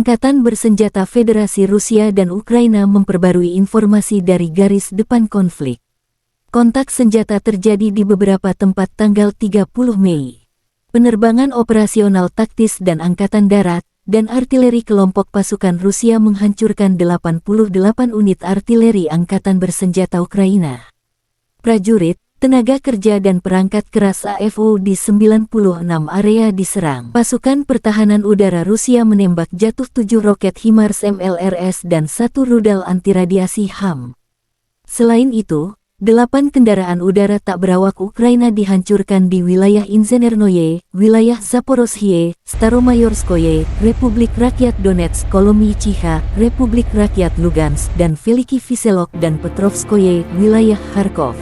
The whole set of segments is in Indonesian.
Angkatan Bersenjata Federasi Rusia dan Ukraina memperbarui informasi dari garis depan konflik. Kontak senjata terjadi di beberapa tempat tanggal 30 Mei. Penerbangan operasional taktis dan angkatan darat dan artileri kelompok pasukan Rusia menghancurkan 88 unit artileri angkatan bersenjata Ukraina. Prajurit, tenaga kerja dan perangkat keras AFU di 96 area diserang. Pasukan pertahanan udara Rusia menembak jatuh 7 roket HIMARS MLRS dan 1 rudal antiradiasi HAM. Selain itu, 8 kendaraan udara tak berawak Ukraina dihancurkan di wilayah Inzenernoye, wilayah Zaporozhye, Staromayorskoye, Republik Rakyat Donetsk, Kolomichiha, Republik Rakyat Lugansk, dan Veliki Viselok dan Petrovskoye, wilayah Kharkov.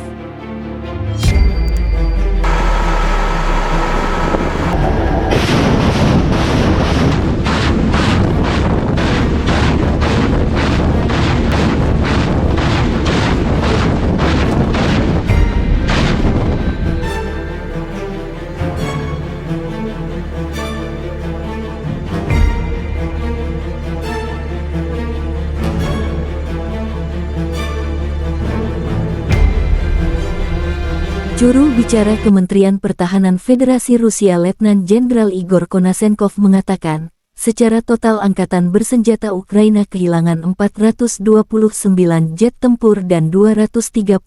Juru bicara Kementerian Pertahanan Federasi Rusia Letnan Jenderal Igor Konasenkov mengatakan, secara total angkatan bersenjata Ukraina kehilangan 429 jet tempur dan 235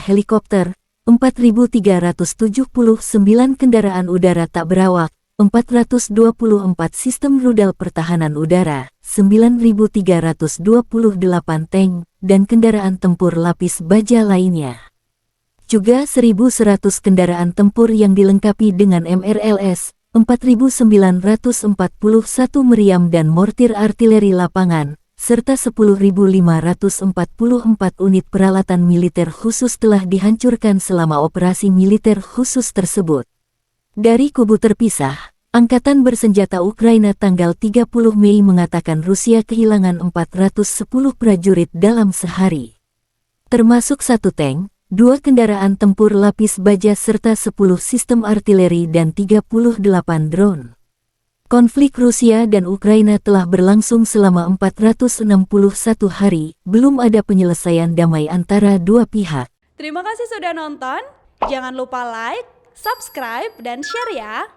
helikopter, 4.379 kendaraan udara tak berawak, 424 sistem rudal pertahanan udara, 9.328 tank, dan kendaraan tempur lapis baja lainnya. Juga 1.100 kendaraan tempur yang dilengkapi dengan MRLS, 4.941 meriam dan mortir artileri lapangan, serta 10.544 unit peralatan militer khusus telah dihancurkan selama operasi militer khusus tersebut. Dari kubu terpisah, Angkatan Bersenjata Ukraina tanggal 30 Mei mengatakan Rusia kehilangan 410 prajurit dalam sehari. Termasuk 1 tank, 2 kendaraan tempur lapis baja serta 10 sistem artileri dan 38 drone. Konflik Rusia dan Ukraina telah berlangsung selama 461 hari, belum ada penyelesaian damai antara dua pihak. Terima kasih sudah nonton, jangan lupa like, subscribe, dan share ya!